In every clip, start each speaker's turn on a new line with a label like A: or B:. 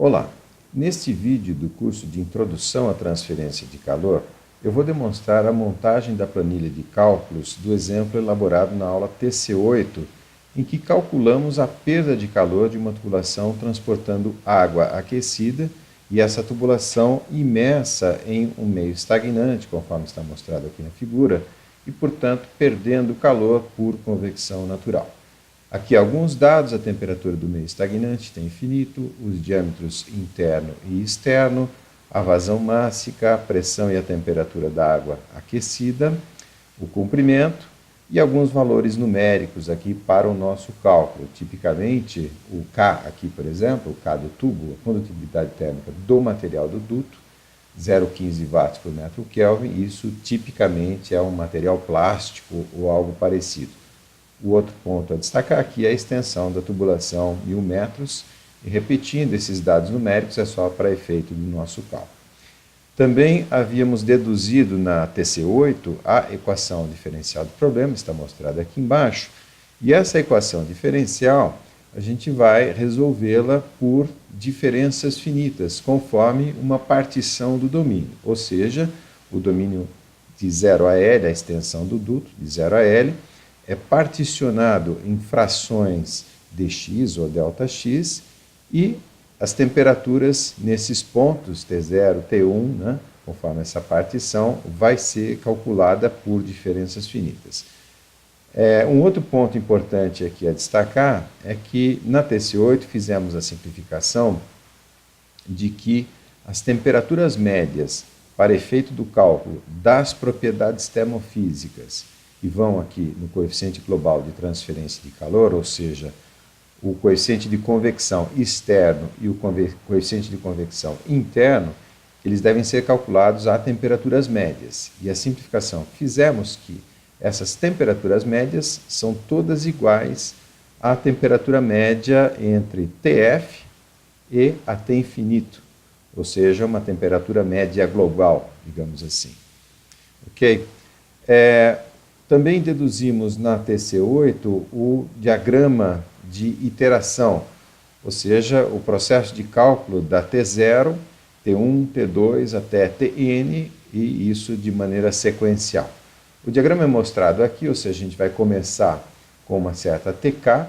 A: Olá! Neste vídeo do curso de Introdução à Transferência de Calor, eu vou demonstrar a montagem da planilha de cálculos do exemplo elaborado na aula TC8, em que calculamos a perda de calor de uma tubulação transportando água aquecida e essa tubulação imersa em um meio estagnante, conforme está mostrado aqui na figura, e, portanto, perdendo calor por convecção natural. Aqui alguns dados: a temperatura do meio estagnante tem infinito, os diâmetros interno e externo, a vazão mássica, a pressão e a temperatura da água aquecida, o comprimento e alguns valores numéricos aqui para o nosso cálculo. Tipicamente, o K aqui, por exemplo, o K do tubo, a condutibilidade térmica do material do duto, 0,15 watts por metro Kelvin. Isso tipicamente é um material plástico ou algo parecido. O outro ponto a destacar aqui é a extensão da tubulação, 1000 metros, e repetindo esses dados numéricos é só para efeito do nosso cálculo. Também havíamos deduzido na TC8 a equação diferencial do problema, está mostrada aqui embaixo, e essa equação diferencial a gente vai resolvê-la por diferenças finitas, conforme uma partição do domínio, ou seja, o domínio de 0 a L, a extensão do duto, de 0 a L, é particionado em frações dx ou ΔX, e as temperaturas nesses pontos, T0, T1, conforme essa partição, vai ser calculada por diferenças finitas. Um outro ponto importante aqui a destacar é que na TC8 fizemos a simplificação de que as temperaturas médias para efeito do cálculo das propriedades termofísicas e vão aqui no coeficiente global de transferência de calor, ou seja, o coeficiente de convecção externo e o coeficiente de convecção interno, eles devem ser calculados a temperaturas médias. E a simplificação que fizemos que essas temperaturas médias são todas iguais à temperatura média entre TF e a T infinito, ou seja, uma temperatura média global, digamos assim. Ok? Também deduzimos na TC8 o diagrama de iteração, ou seja, o processo de cálculo da T0, T1, T2 até Tn, e isso de maneira sequencial. O diagrama é mostrado aqui, ou seja, a gente vai começar com uma certa Tk,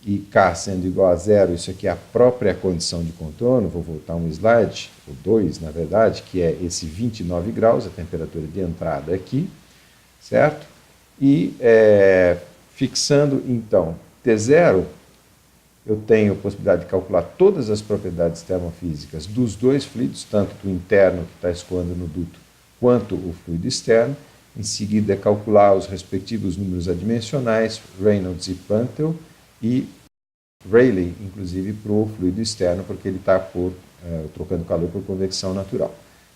A: e K sendo igual a zero, isso aqui é a própria condição de contorno. Vou voltar um slide, o 2 na verdade, que é esse 29 graus, a temperatura de entrada aqui, certo? E fixando então T0, eu tenho a possibilidade de calcular todas as propriedades termofísicas dos dois fluidos, tanto do interno que está escoando no duto, quanto o fluido externo. Em seguida, calcular os respectivos números adimensionais, Reynolds e Prandtl, e Rayleigh, inclusive, para o fluido externo, porque ele está trocando calor por convecção natural.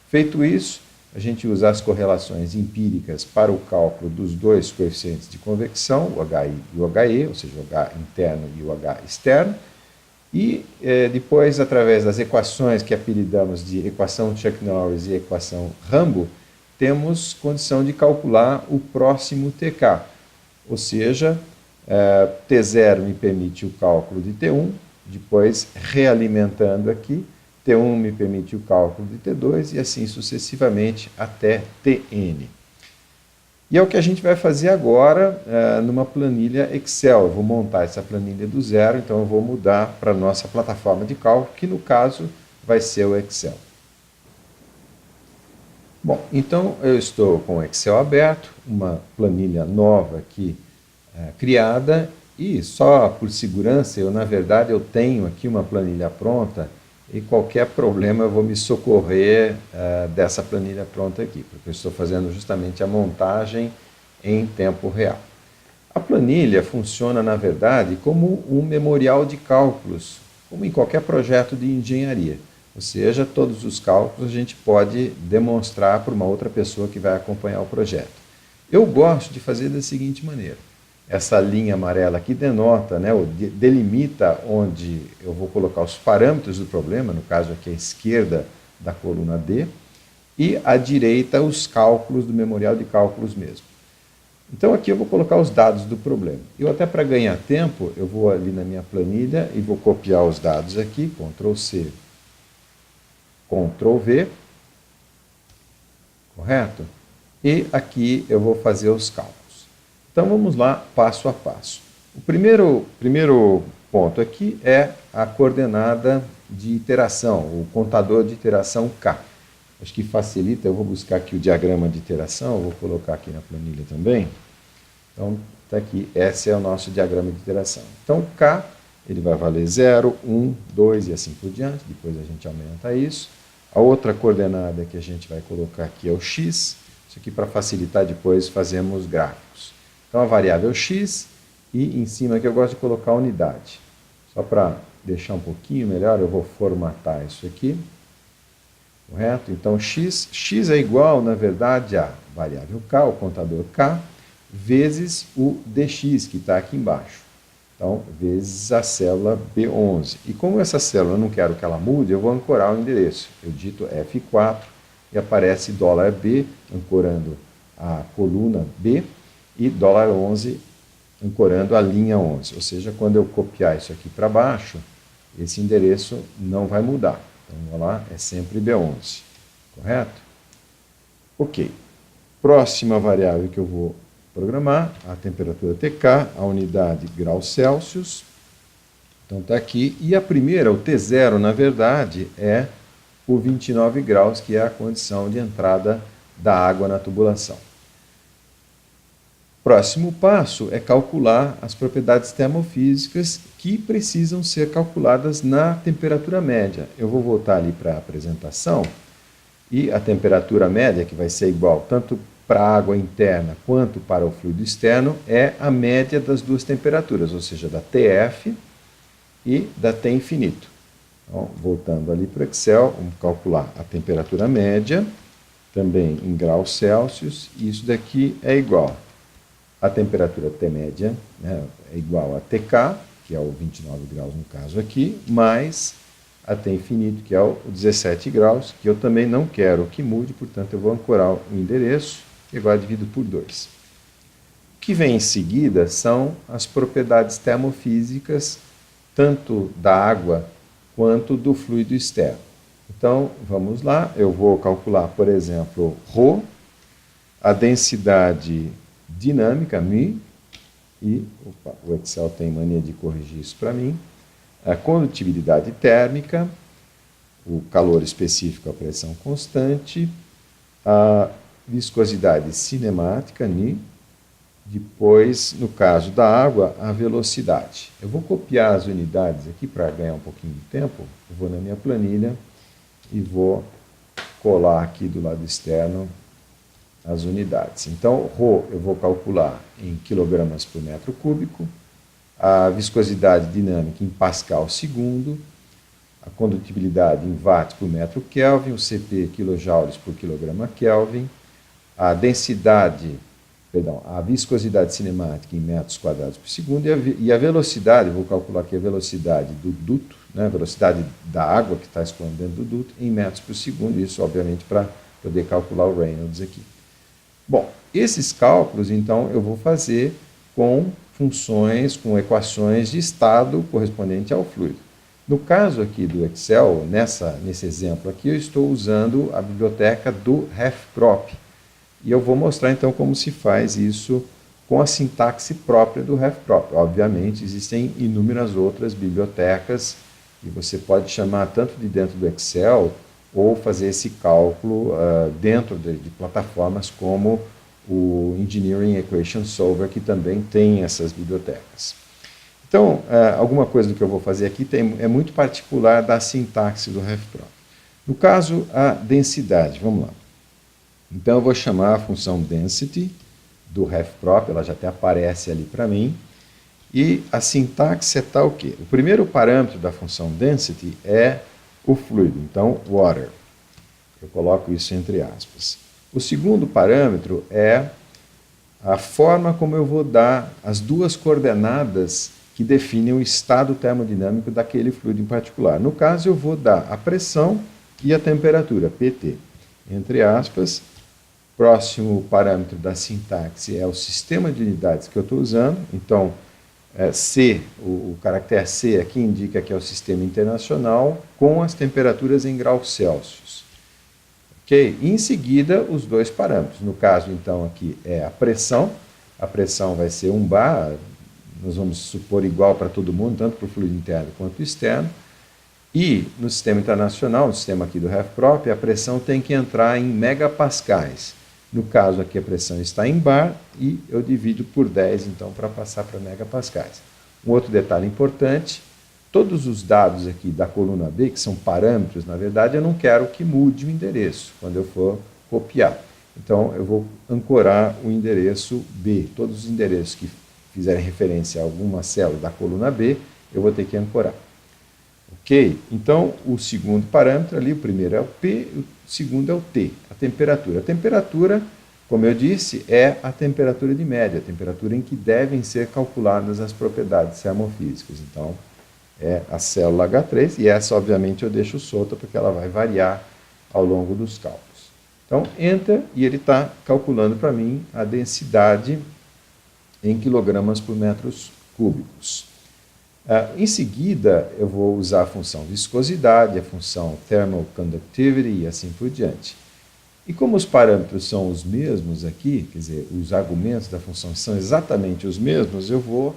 A: Feito isso, a gente usa as correlações empíricas para o cálculo dos dois coeficientes de convecção, o HI e o HE, ou seja, o H interno e o H externo, e depois, através das equações que apelidamos de equação Chuck Norris e equação Rambo, temos condição de calcular o próximo TK, ou seja, T0 me permite o cálculo de T1, depois realimentando aqui, T1 me permite o cálculo de T2 e assim sucessivamente até Tn. E é o que a gente vai fazer agora numa planilha Excel. Eu vou montar essa planilha do zero, então eu vou mudar para a nossa plataforma de cálculo, que no caso vai ser o Excel. Bom, então eu estou com o Excel aberto, uma planilha nova aqui criada, e só por segurança, na verdade eu tenho aqui uma planilha pronta, e qualquer problema eu vou me socorrer dessa planilha pronta aqui, porque eu estou fazendo justamente a montagem em tempo real. A planilha funciona, na verdade, como um memorial de cálculos, como em qualquer projeto de engenharia. Ou seja, todos os cálculos a gente pode demonstrar para uma outra pessoa que vai acompanhar o projeto. Eu gosto de fazer da seguinte maneira. Essa linha amarela aqui denota, delimita onde eu vou colocar os parâmetros do problema, no caso aqui à esquerda da coluna D, e à direita os cálculos do memorial de cálculos mesmo. Então aqui eu vou colocar os dados do problema. Eu até para ganhar tempo, eu vou ali na minha planilha e vou copiar os dados aqui, Ctrl+C Ctrl V, correto? E aqui eu vou fazer os cálculos. Então vamos lá, passo a passo. O primeiro ponto aqui é a coordenada de iteração, o contador de iteração K. Acho que facilita, eu vou buscar aqui o diagrama de iteração, vou colocar aqui na planilha também. Então, está aqui, esse é o nosso diagrama de iteração. Então, K, ele vai valer 0, 1, 2 e assim por diante, depois a gente aumenta isso. A outra coordenada que a gente vai colocar aqui é o X, isso aqui para facilitar depois fazemos gráficos. Então, a variável X e em cima aqui eu gosto de colocar a unidade. Só para deixar um pouquinho melhor, eu vou formatar isso aqui. Correto? Então, x é igual, na verdade, a variável k, o contador k, vezes o dx, que está aqui embaixo. Então, vezes a célula B11. E como essa célula eu não quero que ela mude, eu vou ancorar o endereço. Eu digito F4 e aparece $B, ancorando a coluna B, e $11, ancorando a linha 11. Ou seja, quando eu copiar isso aqui para baixo, esse endereço não vai mudar. Então, vamos lá, é sempre B11, correto? Ok. Próxima variável que eu vou programar, a temperatura TK, a unidade graus Celsius. Então, está aqui. E a primeira, o T0, na verdade, é o 29 graus, que é a condição de entrada da água na tubulação. Próximo passo é calcular as propriedades termofísicas que precisam ser calculadas na temperatura média. Eu vou voltar ali para a apresentação e a temperatura média, que vai ser igual tanto para a água interna quanto para o fluido externo, é a média das duas temperaturas, ou seja, da TF e da T infinito. Então, voltando ali para o Excel, vamos calcular a temperatura média, também em graus Celsius, e isso daqui é igual a temperatura T média, né, é igual a TK, que é o 29 graus no caso aqui, mais a T infinito, que é o 17 graus, que eu também não quero que mude, portanto eu vou ancorar o endereço e agora divido por 2. O que vem em seguida são as propriedades termofísicas, tanto da água quanto do fluido externo. Então, vamos lá, eu vou calcular, por exemplo, ρ, a densidade dinâmica, μ, e o Excel tem mania de corrigir isso para mim, a condutibilidade térmica, o calor específico, a pressão constante, a viscosidade cinemática, Ni, depois, no caso da água, a velocidade. Eu vou copiar as unidades aqui para ganhar um pouquinho de tempo, eu vou na minha planilha e vou colar aqui do lado externo as unidades. Então, ρ eu vou calcular em quilogramas por metro cúbico, a viscosidade dinâmica em pascal segundo, a condutibilidade em watts por metro Kelvin, o Cp quilojoules por quilograma Kelvin, a densidade, a viscosidade cinemática em metros quadrados por segundo e a velocidade, vou calcular aqui a velocidade do duto, né, a velocidade da água que está escoando dentro do duto em metros por segundo, isso obviamente para poder calcular o Reynolds aqui. Bom, esses cálculos, então, eu vou fazer com funções, com equações de estado correspondente ao fluido. No caso aqui do Excel, nesse exemplo aqui, eu estou usando a biblioteca do RefProp. E eu vou mostrar, então, como se faz isso com a sintaxe própria do RefProp. Obviamente, existem inúmeras outras bibliotecas e você pode chamar tanto de dentro do Excel ou fazer esse cálculo dentro de plataformas como o Engineering Equation Solver, que também tem essas bibliotecas. Então, alguma coisa do que eu vou fazer aqui é muito particular da sintaxe do RefProp. No caso, a densidade, vamos lá. Então, eu vou chamar a função density do RefProp, ela já até aparece ali para mim, e a sintaxe é tal que o primeiro parâmetro da função density é o fluido, então, water. Eu coloco isso entre aspas. O segundo parâmetro é a forma como eu vou dar as duas coordenadas que definem o estado termodinâmico daquele fluido em particular. No caso, eu vou dar a pressão e a temperatura, PT. Entre aspas, próximo parâmetro da sintaxe é o sistema de unidades que eu estou usando. Então, C, o caractere C aqui indica que é o sistema internacional com as temperaturas em graus Celsius. Ok? E em seguida, os dois parâmetros. No caso, então, aqui é a pressão. A pressão vai ser 1 bar, nós vamos supor igual para todo mundo, tanto para o fluido interno quanto externo. E no sistema internacional, no sistema aqui do RefProp, a pressão tem que entrar em megapascais. No caso aqui a pressão está em bar e eu divido por 10, então, para passar para megapascais. Um outro detalhe importante, todos os dados aqui da coluna B, que são parâmetros, na verdade, eu não quero que mude o endereço quando eu for copiar. Então, eu vou ancorar o endereço B. Todos os endereços que fizerem referência a alguma célula da coluna B, eu vou ter que ancorar. Ok? Então, o segundo parâmetro ali, o primeiro é o P, o segundo é o T, a temperatura. A temperatura, como eu disse, é a temperatura de média, a temperatura em que devem ser calculadas as propriedades termofísicas. Então, é a célula H3, e essa, obviamente, eu deixo solta porque ela vai variar ao longo dos cálculos. Então, Enter, e ele está calculando para mim a densidade em quilogramas por metros cúbicos. Em seguida, eu vou usar a função viscosidade, a função thermal conductivity e assim por diante. E como os parâmetros são os mesmos aqui, quer dizer, os argumentos da função são exatamente os mesmos, eu vou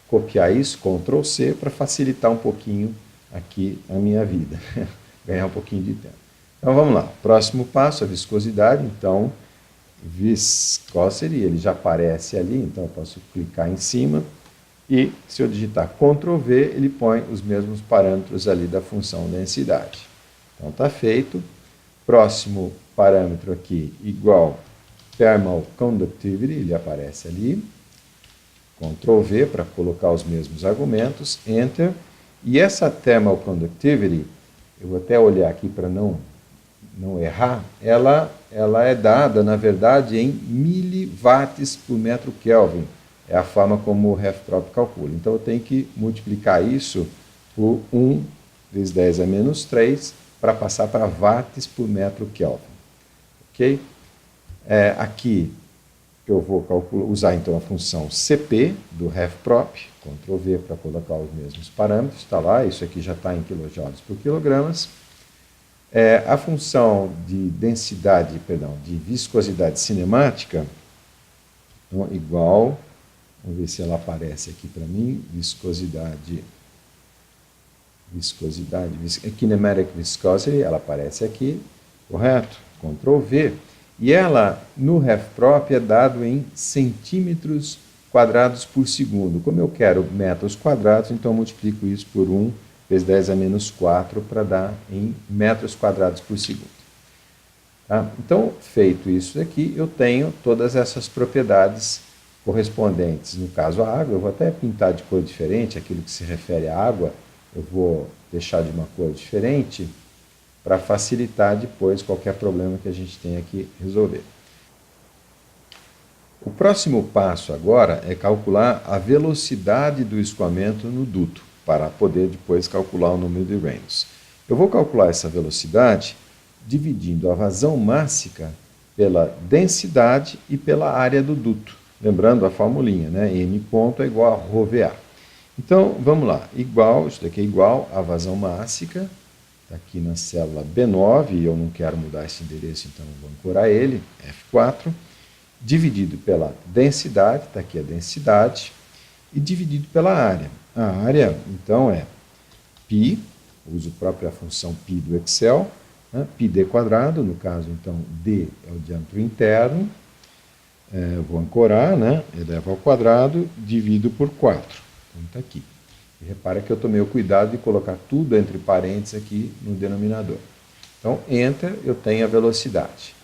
A: copiar isso, Ctrl C, para facilitar um pouquinho aqui a minha vida, ganhar um pouquinho de tempo. Então vamos lá, próximo passo, a viscosidade. Então, viscosity, ele já aparece ali, então eu posso clicar em cima. E se eu digitar Ctrl V, ele põe os mesmos parâmetros ali da função densidade. Então está feito. Próximo parâmetro aqui, igual Thermal Conductivity, ele aparece ali. Ctrl V para colocar os mesmos argumentos, Enter. E essa Thermal Conductivity, eu vou até olhar aqui para não errar, ela é dada, na verdade, em miliwatts por metro Kelvin. É a forma como o RefProp calcula. Então, eu tenho que multiplicar isso por 1 vezes 10 a menos 3 para passar para watts por metro Kelvin. Ok? Aqui eu vou usar então a função CP do RefProp, Ctrl V para colocar os mesmos parâmetros, está lá, isso aqui já está em quilojoules por quilogramas. A função de densidade, de viscosidade cinemática, então, igual, vamos ver se ela aparece aqui para mim, kinematic viscosity, ela aparece aqui, correto? Ctrl V. E ela, no RefProp, é dado em centímetros quadrados por segundo. Como eu quero metros quadrados, então eu multiplico isso por 1 vezes 10 a menos 4 para dar em metros quadrados por segundo. Tá? Então, feito isso daqui, eu tenho todas essas propriedades correspondentes. No caso, a água, eu vou até pintar de cor diferente, aquilo que se refere à água, eu vou deixar de uma cor diferente para facilitar depois qualquer problema que a gente tenha que resolver. O próximo passo agora é calcular a velocidade do escoamento no duto, para poder depois calcular o número de Reynolds. Eu vou calcular essa velocidade dividindo a vazão mássica pela densidade e pela área do duto. Lembrando a formulinha, né? N ponto é igual a ρVA. Então, vamos lá. Isso daqui é igual a vazão mássica, está aqui na célula B9, e eu não quero mudar esse endereço, então eu vou ancorar ele, F4, dividido pela densidade, está aqui a densidade, e dividido pela área. A área, então, é π, uso a própria função π do Excel, né? πd quadrado, no caso, então, d é o diâmetro interno, eu vou ancorar, né? Eleva ao quadrado, divido por 4. Então, está aqui. E repara que eu tomei o cuidado de colocar tudo entre parênteses aqui no denominador. Então, Enter, eu tenho a velocidade.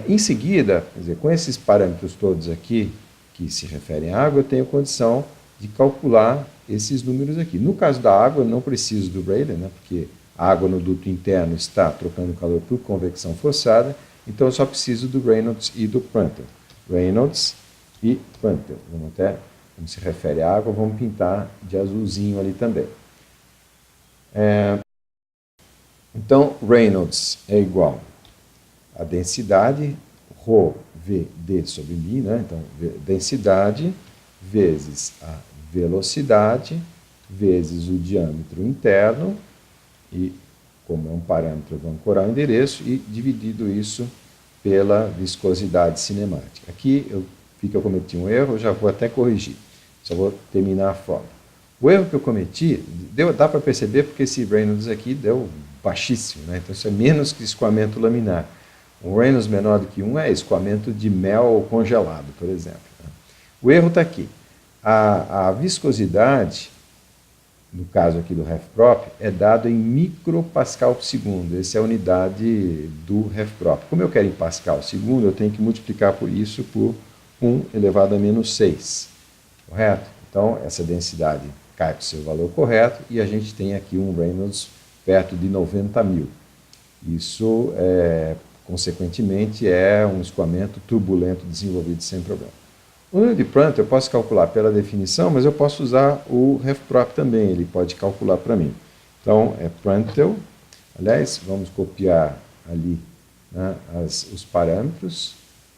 A: Em seguida, quer dizer, com esses parâmetros todos aqui, que se referem à água, eu tenho condição de calcular esses números aqui. No caso da água, eu não preciso do Rayleigh, né, porque a água no duto interno está trocando calor por convecção forçada, então eu só preciso do Reynolds e do Prandtl. Reynolds e Prandtl. Vamos até, como se refere à água, vamos pintar de azulzinho ali também. Então, Reynolds é igual a densidade, ρ, V, D sobre μ, né? Então, densidade vezes a velocidade vezes o diâmetro interno, e como é um parâmetro, vamos ancorar o endereço, e dividido isso pela viscosidade cinemática. Aqui eu vi que eu cometi um erro, eu já vou até corrigir. Só vou terminar a forma. O erro que eu cometi, dá para perceber porque esse Reynolds aqui deu baixíssimo, né? Então isso é menos que escoamento laminar. Um Reynolds menor do que 1 é escoamento de mel congelado, por exemplo. O erro está aqui. A viscosidade, no caso aqui do RefProp, é dado em micropascal por segundo. Essa é a unidade do RefProp. Como eu quero em pascal por segundo, eu tenho que multiplicar por isso por 1 elevado a menos 6. Correto? Então, essa densidade cai para o seu valor correto e a gente tem aqui um Reynolds perto de 90.000. Isso, consequentemente, é um escoamento turbulento desenvolvido sem problema. O número de Prandtl eu posso calcular pela definição, mas eu posso usar o RefProp também, ele pode calcular para mim. Então, é Prandtl, aliás, vamos copiar ali, né, os parâmetros,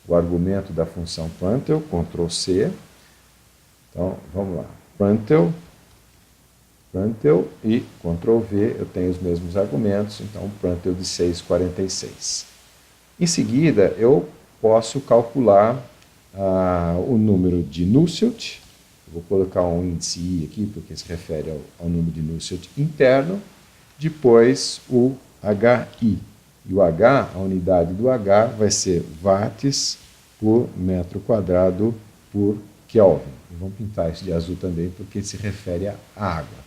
A: o argumento da função Prandtl, Ctrl C. Então, vamos lá, Prandtl e Ctrl V, eu tenho os mesmos argumentos, então Prandtl de 6,46. Em seguida, eu posso calcular o número de Nusselt, vou colocar um índice I aqui, porque se refere ao número de Nusselt interno, depois o HI. E o H, a unidade do H, vai ser watts por metro quadrado por Kelvin. E vamos pintar isso de azul também, porque se refere à água.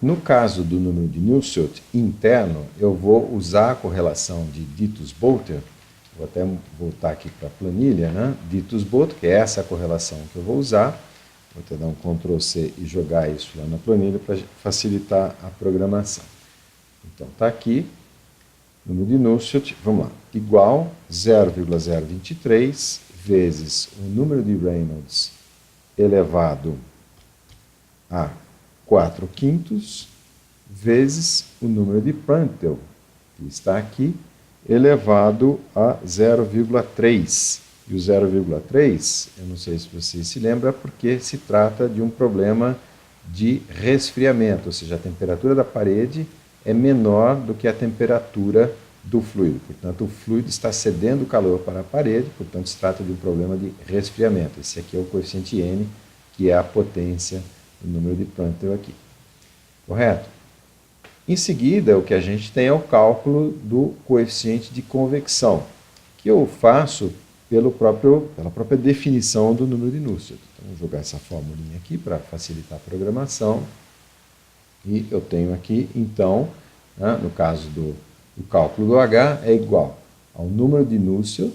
A: No caso do número de Nusselt interno, eu vou usar a correlação de Ditus-Boelter. Vou até voltar aqui para a planilha, né? Ditus-Boelter, que é essa correlação que eu vou usar. Vou até dar um Ctrl C e jogar isso lá na planilha para facilitar a programação. Então, está aqui, número de Nusselt, vamos lá, igual 0,023 vezes o número de Reynolds elevado a 4/5 vezes o número de Prandtl, que está aqui, elevado a 0,3. E o 0,3, eu não sei se você se lembra, porque se trata de um problema de resfriamento, ou seja, a temperatura da parede é menor do que a temperatura do fluido. Portanto, o fluido está cedendo calor para a parede, portanto, se trata de um problema de resfriamento. Esse aqui é o coeficiente N, que é a potência do número de Prandtl aqui. Correto? Em seguida, o que a gente tem é o cálculo do coeficiente de convecção, que eu faço pela própria definição do número de Nusselt. Então, vou jogar essa formulinha aqui para facilitar a programação. E eu tenho aqui, então, né, no caso do cálculo do H, é igual ao número de Nusselt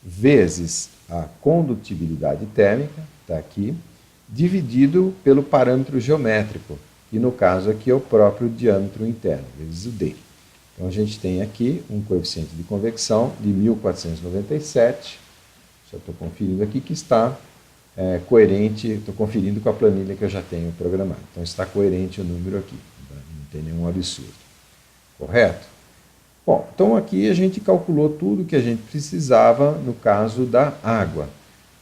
A: vezes a condutibilidade térmica, está aqui, dividido pelo parâmetro geométrico, e no caso aqui é o próprio diâmetro interno, vezes o D. Então a gente tem aqui um coeficiente de convecção de 1497, só estou conferindo aqui que está coerente, estou conferindo com a planilha que eu já tenho programada. Então está coerente o número aqui, não tem nenhum absurdo. Correto? Bom, então aqui a gente calculou tudo que a gente precisava no caso da água.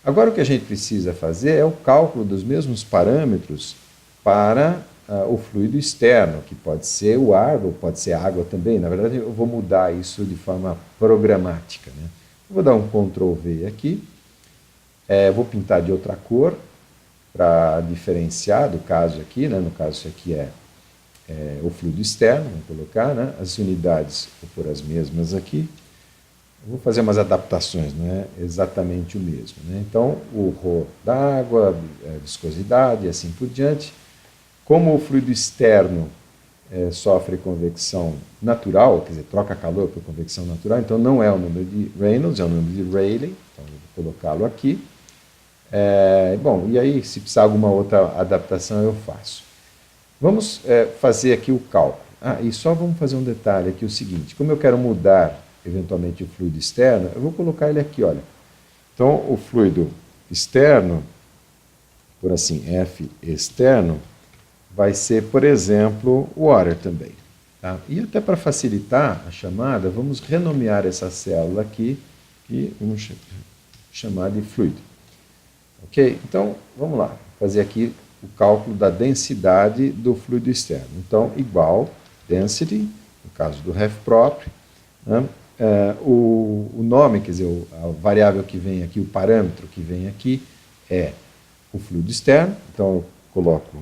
A: Agora o que a gente precisa fazer é o cálculo dos mesmos parâmetros para o fluido externo, que pode ser o ar ou pode ser a água também. Na verdade, eu vou mudar isso de forma programática, né? Eu vou dar um Ctrl V aqui, vou pintar de outra cor para diferenciar do caso aqui, né? No caso isso aqui é o fluido externo, vamos colocar, né? As unidades, vou pôr as mesmas aqui. Eu vou fazer umas adaptações, não é exatamente o mesmo, né? Então, o ρ da água, a viscosidade e assim por diante. Como o fluido externo sofre convecção natural, quer dizer, troca calor por convecção natural, então não é o número de Reynolds, é o número de Rayleigh, então eu vou colocá-lo aqui. Bom, e aí, se precisar alguma outra adaptação, eu faço. Vamos fazer aqui o cálculo. E só vamos fazer um detalhe aqui, o seguinte, como eu quero mudar eventualmente o fluido externo, eu vou colocar ele aqui, olha. Então, o fluido externo, por assim, F externo, vai ser, por exemplo, o water também. Tá? E até para facilitar a chamada, vamos renomear essa célula aqui e vamos chamar de fluido. Ok? Então, vamos lá, fazer aqui o cálculo da densidade do fluido externo. Então, igual density, no caso do ref próprio, né? O nome, quer dizer, a variável que vem aqui, o parâmetro que vem aqui é o fluido externo. Então, eu coloco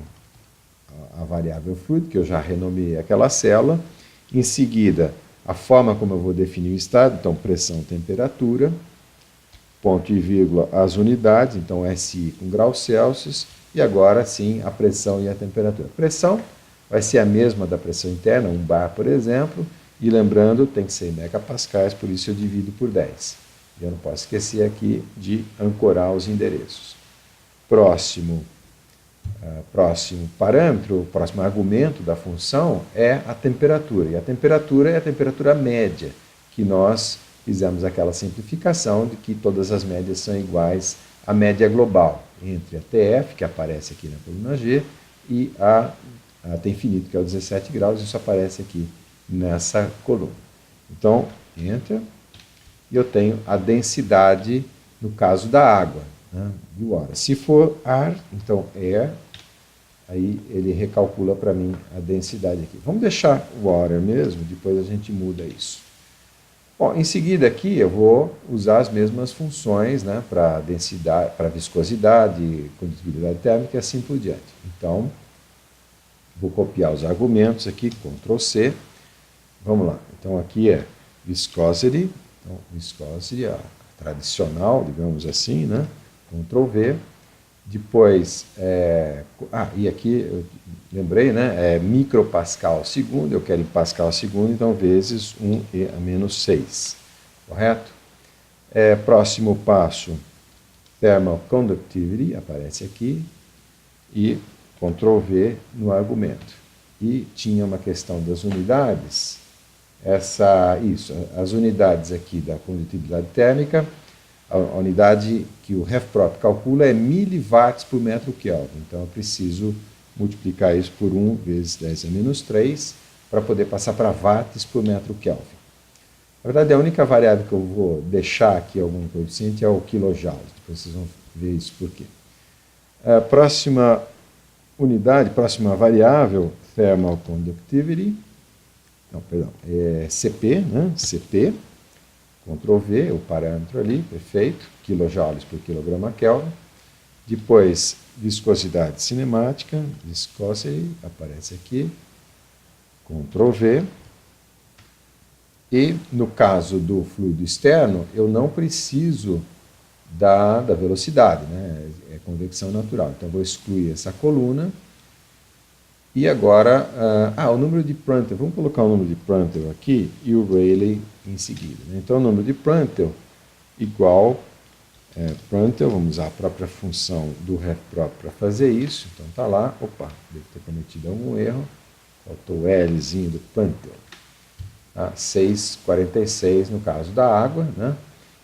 A: a variável fluido, que eu já renomeei aquela célula. Em seguida, a forma como eu vou definir o estado, então pressão, temperatura, ponto e vírgula, as unidades, então SI com graus Celsius, e agora sim a pressão e a temperatura. A pressão vai ser a mesma da pressão interna, 1 bar, por exemplo, e lembrando, tem que ser em megapascais, por isso eu divido por 10. E eu não posso esquecer aqui de ancorar os endereços. Próximo parâmetro, o próximo argumento da função é a temperatura. E a temperatura é a temperatura média, que nós fizemos aquela simplificação de que todas as médias são iguais à média global, entre a TF, que aparece aqui na coluna G, e a T infinito, que é o 17 graus, isso aparece aqui nessa coluna. Então, Enter, e eu tenho a densidade, no caso da água, né, de water. Se for ar, então air, aí ele recalcula para mim a densidade aqui. Vamos deixar water mesmo, depois a gente muda isso. Bom, em seguida aqui eu vou usar as mesmas funções, né, para densidade, para viscosidade, condutibilidade térmica e assim por diante. Então, vou copiar os argumentos aqui, Ctrl C. Vamos lá. Então aqui é viscosity, então, viscosity, a tradicional, digamos assim, né? Ctrl V. Depois, e aqui eu lembrei, né? É micropascal segundo, eu quero em pascal segundo, então vezes 1 a menos 6, correto? Próximo passo, thermal conductivity, aparece aqui, e Ctrl V no argumento. E tinha uma questão das unidades, as unidades aqui da condutibilidade térmica, a unidade que o RefProp calcula é miliwatts por metro Kelvin. Então, eu preciso multiplicar isso por 1 vezes 10 a menos 3 para poder passar para watts por metro Kelvin. Na verdade, a única variável que eu vou deixar aqui algum coeficiente é o quilojoules. Depois vocês vão ver isso por quê. A próxima unidade, próxima variável, thermal conductivity, CP, né? CP, Ctrl V, o parâmetro ali, perfeito, quilojoules por quilograma Kelvin. Depois, viscosidade cinemática, viscosity, aparece aqui, Ctrl V. E, no caso do fluido externo, eu não preciso da velocidade, né? É convecção natural. Então, eu vou excluir essa coluna. E agora, o número de Prandtl, vamos colocar o número de Prandtl aqui e o Rayleigh em seguida. Né? Então, o número de Prandtl igual Prandtl, vamos usar a própria função do RefProp para fazer isso. Então, está lá, devo ter cometido algum erro, faltou o Lzinho do Prandtl. 6,46 no caso da água, né?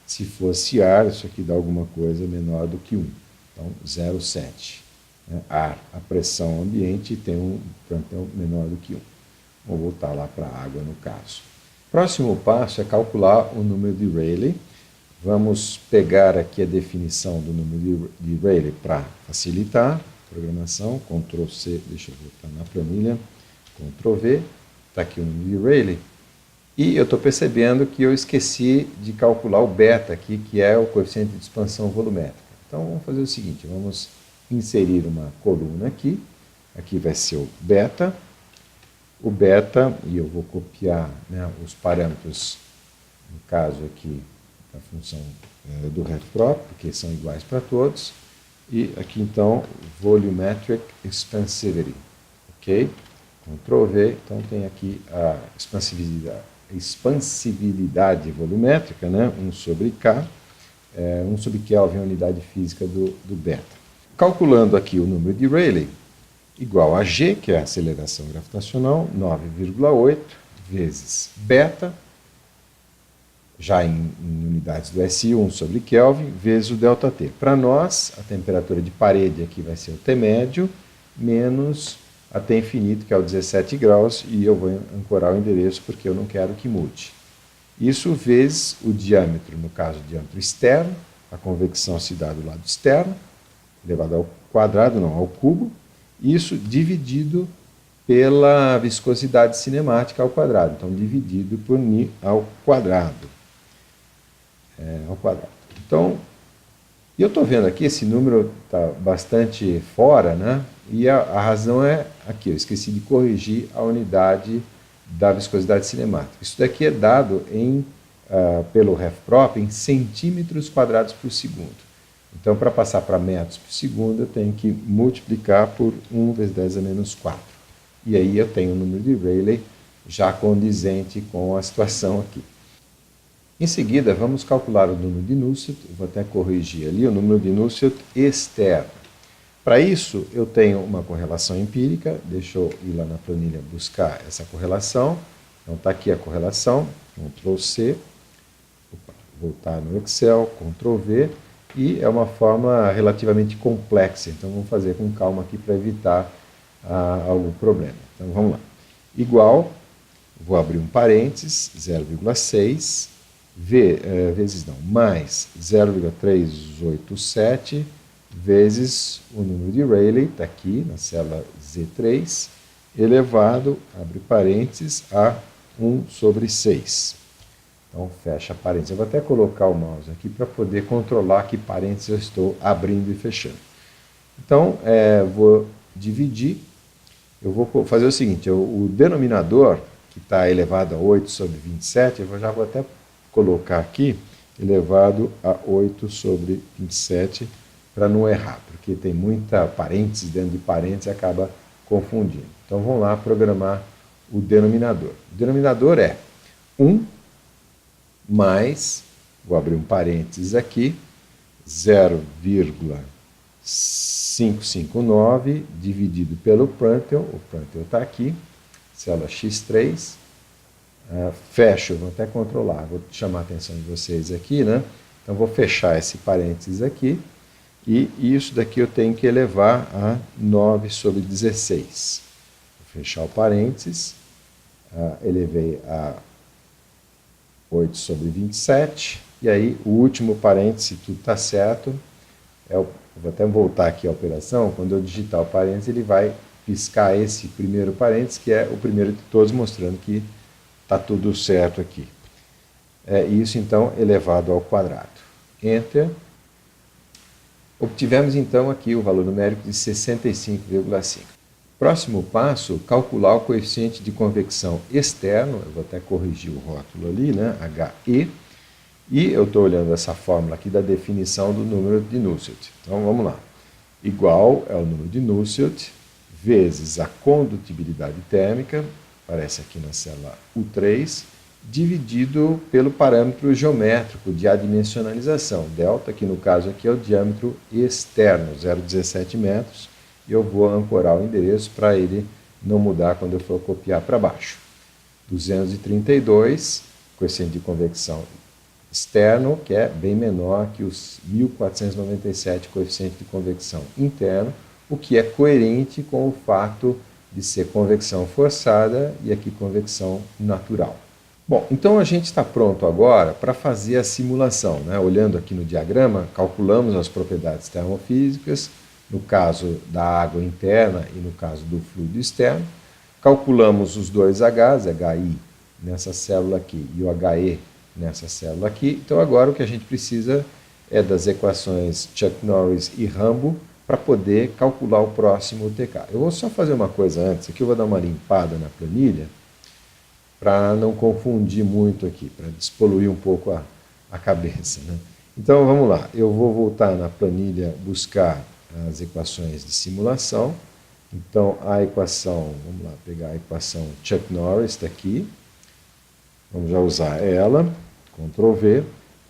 A: Se fosse ar, isso aqui dá alguma coisa menor do que 1, então 0,7. Ar, a pressão ambiente tem um Prandtl menor do que 1. Vou voltar lá para a água no caso. Próximo passo é calcular o número de Rayleigh. Vamos pegar aqui a definição do número de Rayleigh para facilitar a programação. Ctrl C, deixa eu voltar na planilha, Ctrl V, está aqui o número de Rayleigh. E eu estou percebendo que eu esqueci de calcular o beta aqui, que é o coeficiente de expansão volumétrica. Então vamos fazer o seguinte, vamos inserir uma coluna aqui, aqui vai ser o beta, e eu vou copiar, né, os parâmetros, no caso aqui, da função do RefProp, porque são iguais para todos, e aqui então, volumetric expansivity, ok? Ctrl V, então tem aqui a expansibilidade volumétrica, né, 1 sobre K, 1 sobre Kelvin é a unidade física do beta. Calculando aqui o número de Rayleigh, igual a G, que é a aceleração gravitacional, 9,8 vezes beta, já em unidades do SI, 1 sobre Kelvin, vezes o ΔT. Para nós, a temperatura de parede aqui vai ser o T médio, menos a T infinito, que é o 17 graus, e eu vou ancorar o endereço porque eu não quero que mude. Isso vezes o diâmetro, no caso, o diâmetro externo, a convecção se dá do lado externo, elevado ao quadrado, não, ao cubo, isso dividido pela viscosidade cinemática ao quadrado. Então, dividido por μ ao quadrado. Então, eu estou vendo aqui, esse número está bastante fora, né? E a razão é aqui, eu esqueci de corrigir a unidade da viscosidade cinemática. Isso daqui é dado pelo RefProp em centímetros quadrados por segundo. Então, para passar para metros por segundo, eu tenho que multiplicar por 1 vezes 10 a menos 4. E aí eu tenho o número de Rayleigh já condizente com a situação aqui. Em seguida, vamos calcular o número de Nusselt, vou até corrigir ali, o número de Nusselt externo. Para isso, eu tenho uma correlação empírica, deixa eu ir lá na planilha buscar essa correlação. Então, está aqui a correlação, Ctrl+C, voltar no Excel, Ctrl+V, e é uma forma relativamente complexa, então vamos fazer com calma aqui para evitar algum problema. Então, vamos lá. Igual, vou abrir um parênteses, 0,6, mais 0,387 vezes o número de Rayleigh, está aqui na célula Z3, elevado, abre parênteses, a 1 sobre 6. Então, fecha parênteses. Eu vou até colocar o mouse aqui para poder controlar que parênteses eu estou abrindo e fechando. Então, vou dividir. Eu vou fazer o seguinte, o denominador, que está elevado a 8 sobre 27, eu já vou até colocar aqui, elevado a 8 sobre 27, para não errar, porque tem muita parênteses dentro de parênteses e acaba confundindo. Então, vamos lá programar o denominador. O denominador é 1 mais, vou abrir um parênteses aqui, 0,559 dividido pelo Prandtl, o Prandtl está aqui, célula X3, fecho, vou até controlar, vou chamar a atenção de vocês aqui, né? Então, vou fechar esse parênteses aqui, e isso daqui eu tenho que elevar a 9 sobre 16. Vou fechar o parênteses, elevei a 8 sobre 27, e aí o último parênteses, se tudo está certo, vou até voltar aqui a operação, quando eu digitar o parênteses, ele vai piscar esse primeiro parênteses, que é o primeiro de todos, mostrando que está tudo certo aqui. Isso, então, elevado ao quadrado. Enter. Obtivemos, então, aqui o valor numérico de 65,5. Próximo passo, calcular o coeficiente de convecção externo, eu vou até corrigir o rótulo ali, né, HE, e eu estou olhando essa fórmula aqui da definição do número de Nusselt. Então, vamos lá. Igual é o número de Nusselt, vezes a condutibilidade térmica, aparece aqui na célula U3, dividido pelo parâmetro geométrico de adimensionalização. Delta, que no caso aqui é o diâmetro externo, 0,17 metros, e eu vou ancorar o endereço para ele não mudar quando eu for copiar para baixo. 232, coeficiente de convecção externo, que é bem menor que os 1497 coeficiente de convecção interno, o que é coerente com o fato de ser convecção forçada e aqui convecção natural. Bom, então a gente está pronto agora para fazer a simulação, né? Olhando aqui no diagrama, calculamos as propriedades termofísicas, no caso da água interna e no caso do fluido externo, calculamos os dois Hs, HI nessa célula aqui e o HE nessa célula aqui. Então agora o que a gente precisa é das equações Chuck Norris e Rambo para poder calcular o próximo TK. Eu vou só fazer uma coisa antes, aqui eu vou dar uma limpada na planilha, para não confundir muito aqui, para despoluir um pouco a cabeça, né? Então vamos lá, eu vou voltar na planilha buscar as equações de simulação. Então a equação, vamos lá, pegar a equação Chuck Norris, está aqui, vamos já usar ela, Ctrl+V,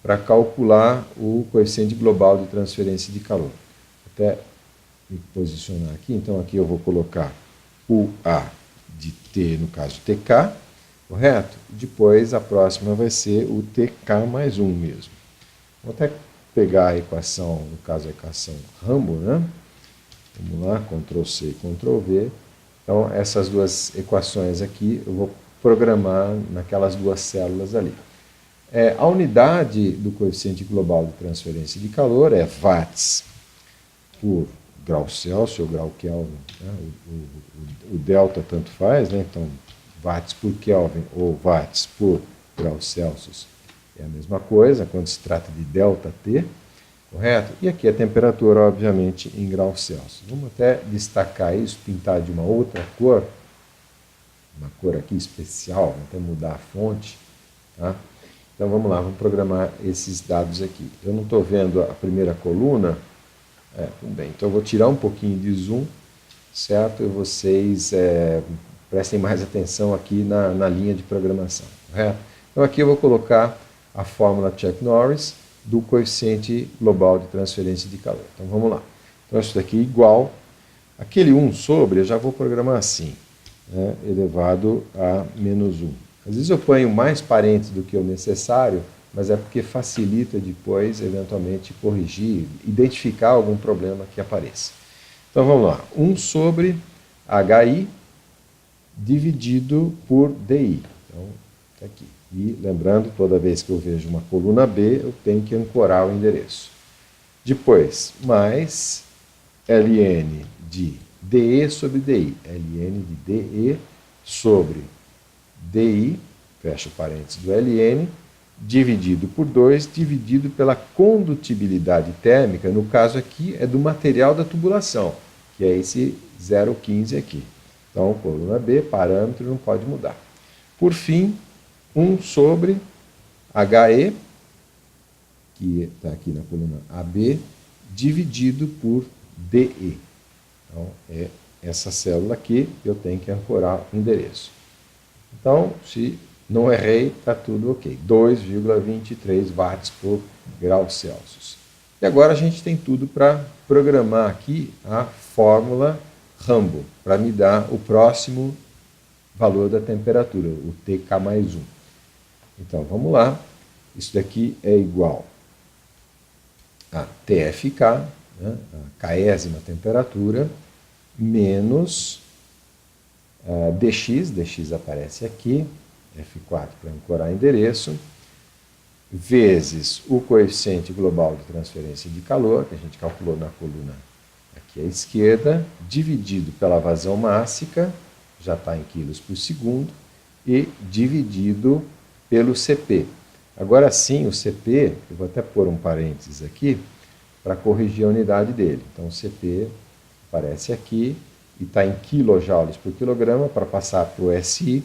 A: para calcular o coeficiente global de transferência de calor. Até me posicionar aqui, então aqui eu vou colocar o A de T, no caso TK, correto? Depois a próxima vai ser o TK mais 1 mesmo. Vou até pegar a equação, no caso a equação Rambo, né? Vamos lá, Ctrl+C, Ctrl+V. Então essas duas equações aqui eu vou programar naquelas duas células ali. A unidade do coeficiente global de transferência de calor é watts. por grau Celsius ou grau Kelvin, né? O delta tanto faz, né? Então watts por Kelvin ou watts por grau Celsius é a mesma coisa quando se trata de delta T, correto? E aqui a temperatura, obviamente, em graus Celsius. Vamos até destacar isso, pintar de uma outra cor, uma cor aqui especial, vamos até mudar a fonte, tá? Então vamos lá, vamos programar esses dados aqui. Eu não estou vendo a primeira coluna, tudo bem, então eu vou tirar um pouquinho de zoom, certo? E vocês prestem mais atenção aqui na linha de programação, correto? Então aqui eu vou colocar a fórmula Chuck Norris do coeficiente global de transferência de calor. Então vamos lá. Então isso daqui é igual, aquele 1 sobre, eu já vou programar assim, né, elevado a menos 1. Às vezes eu ponho mais parênteses do que o necessário, mas é porque facilita depois, eventualmente, corrigir, identificar algum problema que apareça. Então vamos lá, 1 sobre HI dividido por DI. Então, está aqui. E lembrando, toda vez que eu vejo uma coluna B, eu tenho que ancorar o endereço. Depois, mais ln de DE sobre DI. ln de DE sobre DI, fecha o parênteses do ln, dividido por 2, dividido pela condutibilidade térmica, no caso aqui é do material da tubulação, que é esse 0,15 aqui. Então, coluna B, parâmetro não pode mudar. Por fim, 1 sobre HE, que está aqui na coluna AB, dividido por DE. Então, é essa célula aqui que eu tenho que ancorar o endereço. Então, se não errei, está tudo ok. 2,23 watts por grau Celsius. E agora a gente tem tudo para programar aqui a fórmula Rambo, para me dar o próximo valor da temperatura, o TK mais 1. Então, vamos lá. Isso daqui é igual a TFK, né, a késima temperatura, menos dx aparece aqui, F4 para ancorar endereço, vezes o coeficiente global de transferência de calor, que a gente calculou na coluna aqui à esquerda, dividido pela vazão mássica, já está em quilos por segundo, e dividido pelo CP. Agora sim, o CP, eu vou até pôr um parênteses aqui, para corrigir a unidade dele. Então, o CP aparece aqui, e está em quilojoules por quilograma. Para passar para o SI,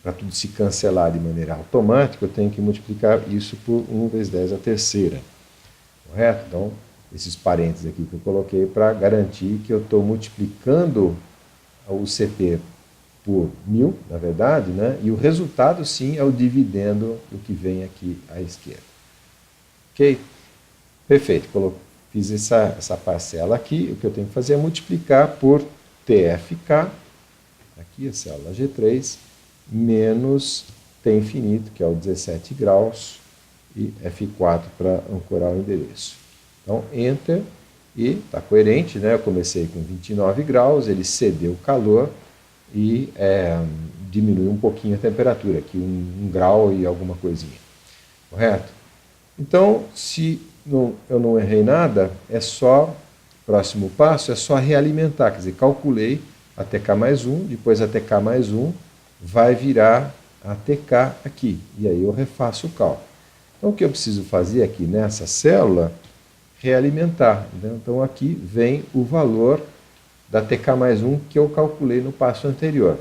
A: para tudo se cancelar de maneira automática, eu tenho que multiplicar isso por 1 vezes 10 a terceira. Correto? Então, esses parênteses aqui que eu coloquei para garantir que eu estou multiplicando o CP por 1000, na verdade, né? E o resultado, sim, é o dividendo do que vem aqui à esquerda. Ok? Perfeito. Fiz essa parcela aqui. O que eu tenho que fazer é multiplicar por TFK, aqui a célula G3, menos T infinito, que é o 17 graus, e F4 para ancorar o endereço. Então, Enter, e está coerente, né? Eu comecei com 29 graus, ele cedeu o calor e diminuiu um pouquinho a temperatura, aqui um grau e alguma coisinha. Correto? Então, se eu não errei nada, é só... Próximo passo é só realimentar, quer dizer, calculei a TK mais 1, depois a TK mais 1 vai virar a TK aqui, e aí eu refaço o cálculo. Então, o que eu preciso fazer aqui nessa célula, realimentar. Então, aqui vem o valor da TK mais 1 que eu calculei no passo anterior.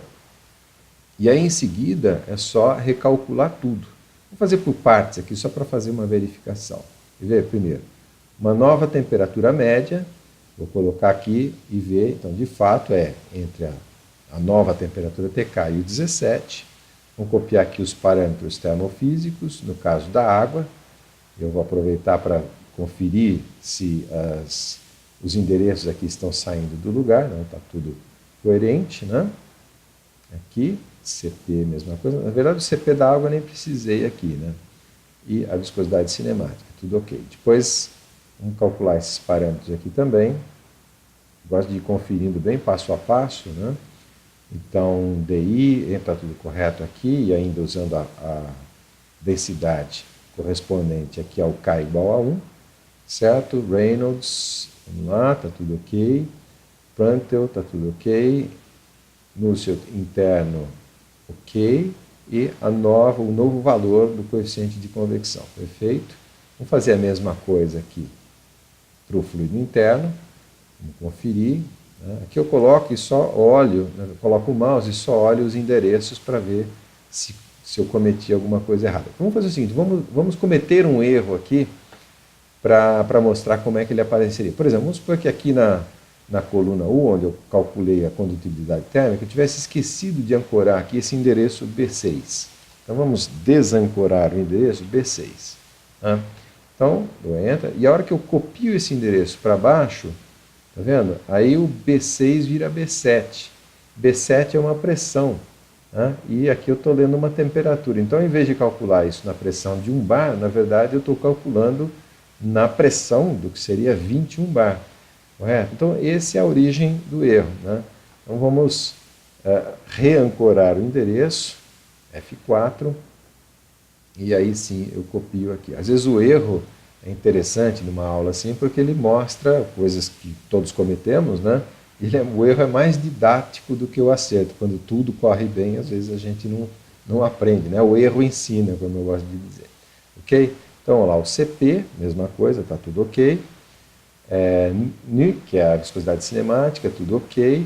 A: E aí, em seguida, é só recalcular tudo. Vou fazer por partes aqui, só para fazer uma verificação. Quer ver? Primeiro, uma nova temperatura média. Vou colocar aqui e ver, então, de fato, é entre a nova temperatura TK e o 17. Vamos copiar aqui os parâmetros termofísicos, no caso da água. Eu vou aproveitar para conferir se os endereços aqui estão saindo do lugar. Não, está tudo coerente, né? Aqui, CP, mesma coisa. Na verdade, o CP da água nem precisei aqui, né? E a viscosidade cinemática, tudo ok. Depois... Vamos calcular esses parâmetros aqui também. Gosto de ir conferindo bem passo a passo, né? Então, DI, entra tudo correto aqui, e ainda usando a densidade correspondente aqui ao K igual a 1. certo? Reynolds, vamos lá, está tudo ok. Prandtl, está tudo ok. Nusselt interno, ok. E o novo valor do coeficiente de convecção, perfeito? Vamos fazer a mesma coisa aqui para o fluido interno, vamos conferir. Né? Aqui eu coloco e só olho, né? Eu coloco o mouse e só olho os endereços para ver se eu cometi alguma coisa errada. Então, vamos fazer o seguinte, vamos cometer um erro aqui para mostrar como é que ele apareceria. Por exemplo, vamos supor que aqui na coluna U, onde eu calculei a condutibilidade térmica, eu tivesse esquecido de ancorar aqui esse endereço B6. Então vamos desancorar o endereço B6. Tá? Então, eu entro, e a hora que eu copio esse endereço para baixo, tá vendo? Aí o B6 vira B7. B7 é uma pressão. Tá? E aqui eu estou lendo uma temperatura. Então, em vez de calcular isso na pressão de 1 bar, na verdade eu estou calculando na pressão do que seria 21 bar. Correto? Então, essa é a origem do erro. Né? Então, vamos reancorar o endereço, F4, e aí sim eu copio aqui. Às vezes o erro é interessante numa aula assim, porque ele mostra coisas que todos cometemos, né? O erro é mais didático do que o acerto. Quando tudo corre bem, às vezes a gente não aprende, né? O erro ensina, como eu gosto de dizer. Ok? Então, olha lá, o CP, mesma coisa, está tudo ok. Que é a viscosidade cinemática, tudo ok.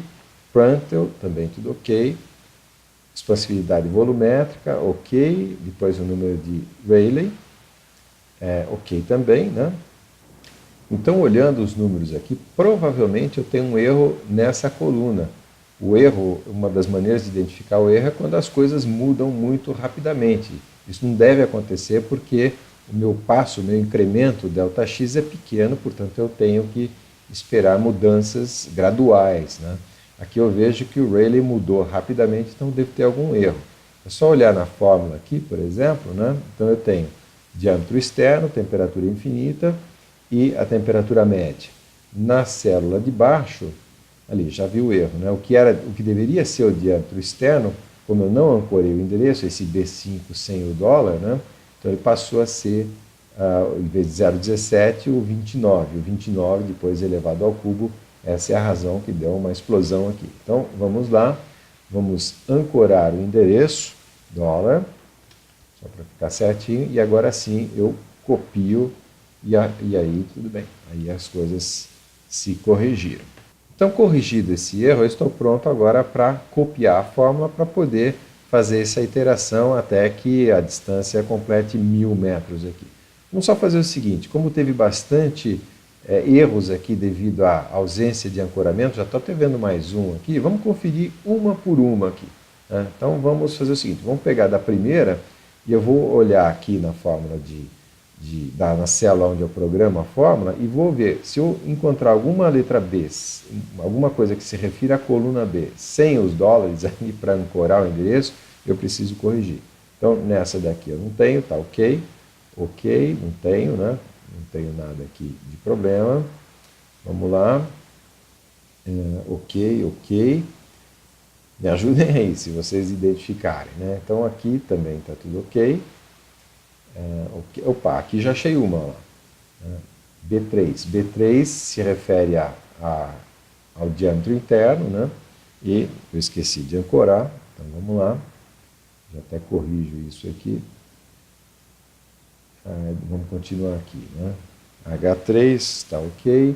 A: Prandtl, também tudo ok. Expansividade volumétrica, ok. Depois o número de Rayleigh, ok também, né? Então, olhando os números aqui, provavelmente eu tenho um erro nessa coluna. O erro, uma das maneiras de identificar o erro é quando as coisas mudam muito rapidamente. Isso não deve acontecer porque o meu incremento ΔX é pequeno, portanto eu tenho que esperar mudanças graduais. Né? Aqui eu vejo que o Rayleigh mudou rapidamente, então devo ter algum erro. É só olhar na fórmula aqui, por exemplo, né? Então eu tenho diâmetro externo, temperatura infinita e a temperatura média. Na célula de baixo, ali já vi o erro, né? O que deveria ser o diâmetro externo, como eu não ancorei o endereço, esse B5 sem o dólar, né? Então ele passou a ser, em vez de 0,17, o 29. O 29 depois elevado ao cubo, essa é a razão que deu uma explosão aqui. Então vamos lá, vamos ancorar o endereço, dólar, só para ficar certinho, e agora sim eu copio e aí tudo bem, aí as coisas se corrigiram. Então, corrigido esse erro, eu estou pronto agora para copiar a fórmula para poder fazer essa iteração até que a distância complete 1000 metros aqui. Vamos só fazer o seguinte, como teve bastante erros aqui devido à ausência de ancoramento, já estou até vendo mais um aqui, vamos conferir uma por uma aqui. Né? Então, vamos fazer o seguinte, vamos pegar da primeira e eu vou olhar aqui na fórmula na célula onde eu programo a fórmula e vou ver se eu encontrar alguma letra B, alguma coisa que se refira à coluna B, sem os dólares aqui para ancorar o endereço, eu preciso corrigir. Então, nessa daqui eu não tenho, tá ok, ok, não tenho, né? Não tenho nada aqui de problema. Vamos lá. Ok, ok. Me ajudem aí, se vocês identificarem, né? Então, aqui também está tudo ok. Opa, aqui já achei uma. Ó. B3. B3 se refere ao diâmetro interno, né? E eu esqueci de ancorar, então vamos lá. Já até corrijo isso aqui. Vamos continuar aqui, né? H3 está ok.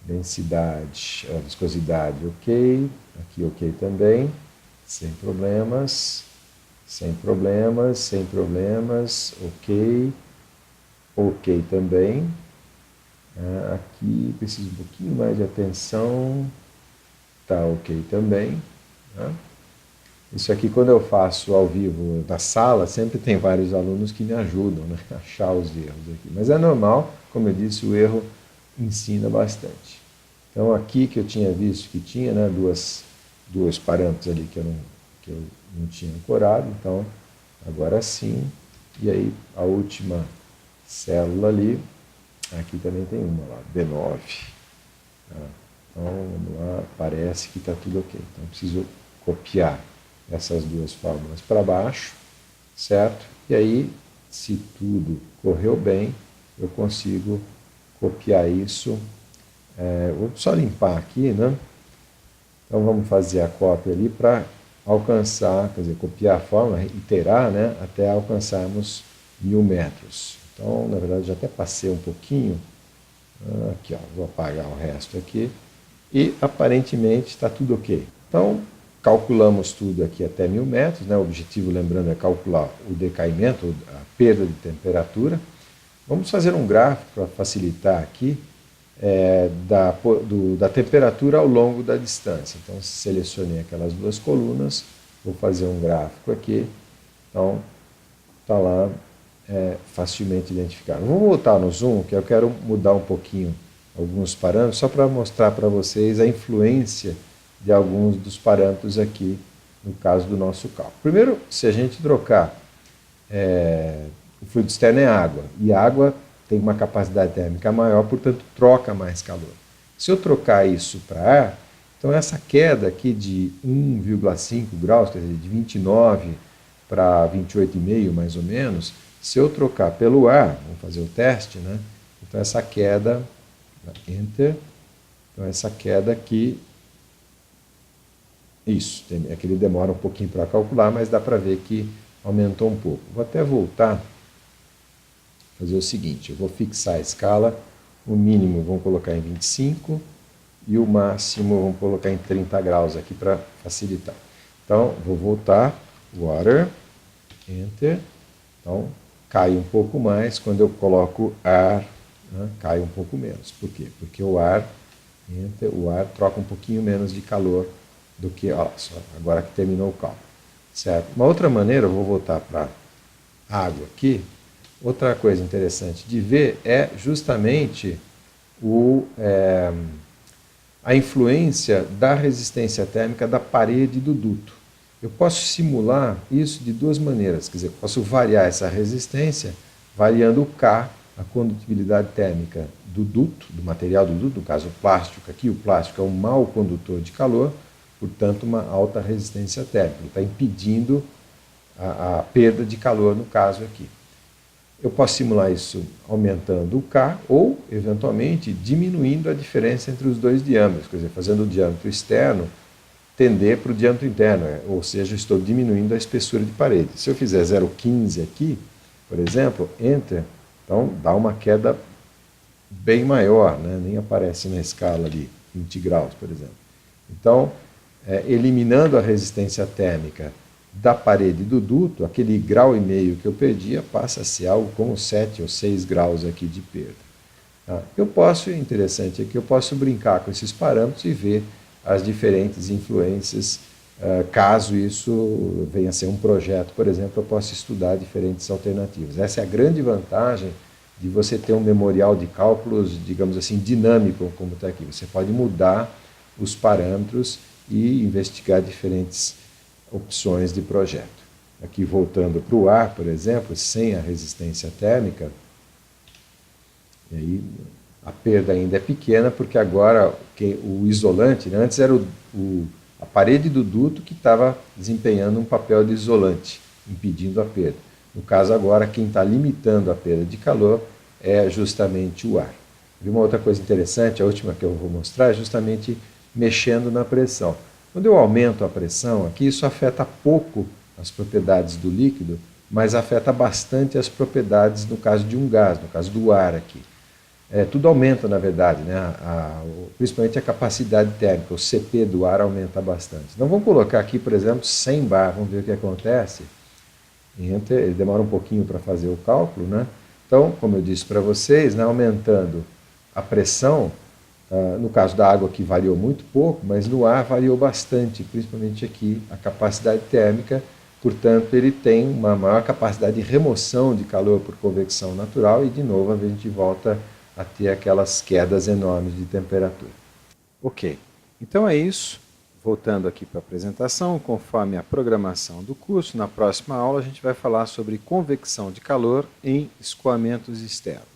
A: Densidade, viscosidade ok. Aqui ok também. Sem problemas. Sem problemas, sem problemas, ok. Ok também. Aqui preciso um pouquinho mais de atenção. Tá ok também. Tá? Isso aqui, quando eu faço ao vivo na sala, sempre tem vários alunos que me ajudam, né, a achar os erros aqui. Mas é normal, como eu disse, o erro ensina bastante. Então, aqui que eu tinha visto que tinha, né, dois parâmetros ali que eu não tinha ancorado, então, agora sim. E aí, a última célula ali, aqui também tem uma lá, B9. Tá? Então, vamos lá, parece que está tudo ok. Então, eu preciso copiar essas duas fórmulas para baixo, certo? E aí, se tudo correu bem, eu consigo copiar isso. Vou só limpar aqui, né? Então vamos fazer a cópia ali para alcançar, quer dizer, copiar a fórmula, iterar, né, até alcançarmos 1000 metros. Então, na verdade, já até passei um pouquinho. Aqui, ó, vou apagar o resto aqui. E aparentemente está tudo ok. Então, calculamos tudo aqui até 1000 metros, né? O objetivo, lembrando, é calcular o decaimento, a perda de temperatura. Vamos fazer um gráfico para facilitar aqui da temperatura ao longo da distância. Então, selecionei aquelas duas colunas, vou fazer um gráfico aqui. Então, está lá facilmente identificado. Vou voltar no zoom, que eu quero mudar um pouquinho alguns parâmetros, só para mostrar para vocês a influência de alguns dos parâmetros aqui, no caso do nosso cálculo. Primeiro, se a gente trocar, o fluido externo é água, e água tem uma capacidade térmica maior, portanto troca mais calor. Se eu trocar isso para ar, então essa queda aqui de 1,5 graus, quer dizer, de 29 para 28,5 mais ou menos, se eu trocar pelo ar, vamos fazer o teste, né? Então essa queda, Enter, então essa queda aqui, isso, é que ele demora um pouquinho para calcular, mas dá para ver que aumentou um pouco. Vou até voltar, fazer o seguinte, eu vou fixar a escala, o mínimo vamos colocar em 25 e o máximo vamos colocar em 30 graus aqui para facilitar. Então, vou voltar, Water, Enter, então cai um pouco mais, quando eu coloco ar, né, cai um pouco menos. Por quê? Porque o ar, Enter, o ar troca um pouquinho menos de calor do que, ó, só agora que terminou o cálculo. Certo? Uma outra maneira, eu vou voltar para a água aqui. Outra coisa interessante de ver é justamente a influência da resistência térmica da parede do duto. Eu posso simular isso de duas maneiras, quer dizer, eu posso variar essa resistência variando o K, a condutibilidade térmica do duto, do material do duto, no caso o plástico aqui, o plástico é um mau condutor de calor, portanto uma alta resistência térmica, ele está impedindo a perda de calor no caso aqui. Eu posso simular isso aumentando o K ou, eventualmente, diminuindo a diferença entre os dois diâmetros, quer dizer, fazendo o diâmetro externo tender para o diâmetro interno, ou seja, estou diminuindo a espessura de parede. Se eu fizer 0,15 aqui, por exemplo, Enter, então dá uma queda bem maior, né? Nem aparece na escala ali, 20 graus, por exemplo. Então, eliminando a resistência térmica da parede do duto, aquele grau e meio que eu perdia passa a ser algo como 7 ou 6 graus aqui de perda. Tá? Interessante é que eu posso brincar com esses parâmetros e ver as diferentes influências. Caso isso venha a ser um projeto, por exemplo, eu posso estudar diferentes alternativas. Essa é a grande vantagem de você ter um memorial de cálculos, digamos assim, dinâmico, como está aqui. Você pode mudar os parâmetros e investigar diferentes opções de projeto. Aqui voltando para o ar, por exemplo, sem a resistência térmica, e aí a perda ainda é pequena, porque agora o isolante, né, antes era a parede do duto que estava desempenhando um papel de isolante, impedindo a perda. No caso agora, quem está limitando a perda de calor é justamente o ar. E uma outra coisa interessante, a última que eu vou mostrar, é justamente mexendo na pressão. Quando eu aumento a pressão aqui, isso afeta pouco as propriedades do líquido, mas afeta bastante as propriedades no caso de um gás, no caso do ar aqui. Tudo aumenta, na verdade, né? Principalmente a capacidade térmica, o CP do ar aumenta bastante. Então vamos colocar aqui, por exemplo, 100 bar, vamos ver o que acontece. Ele demora um pouquinho para fazer o cálculo, né? Então, como eu disse para vocês, né, aumentando a pressão, no caso da água aqui variou muito pouco, mas no ar variou bastante, principalmente aqui a capacidade térmica, portanto ele tem uma maior capacidade de remoção de calor por convecção natural e de novo a gente volta a ter aquelas quedas enormes de temperatura. Ok, então é isso. Voltando aqui para a apresentação, conforme a programação do curso, na próxima aula a gente vai falar sobre convecção de calor em escoamentos externos.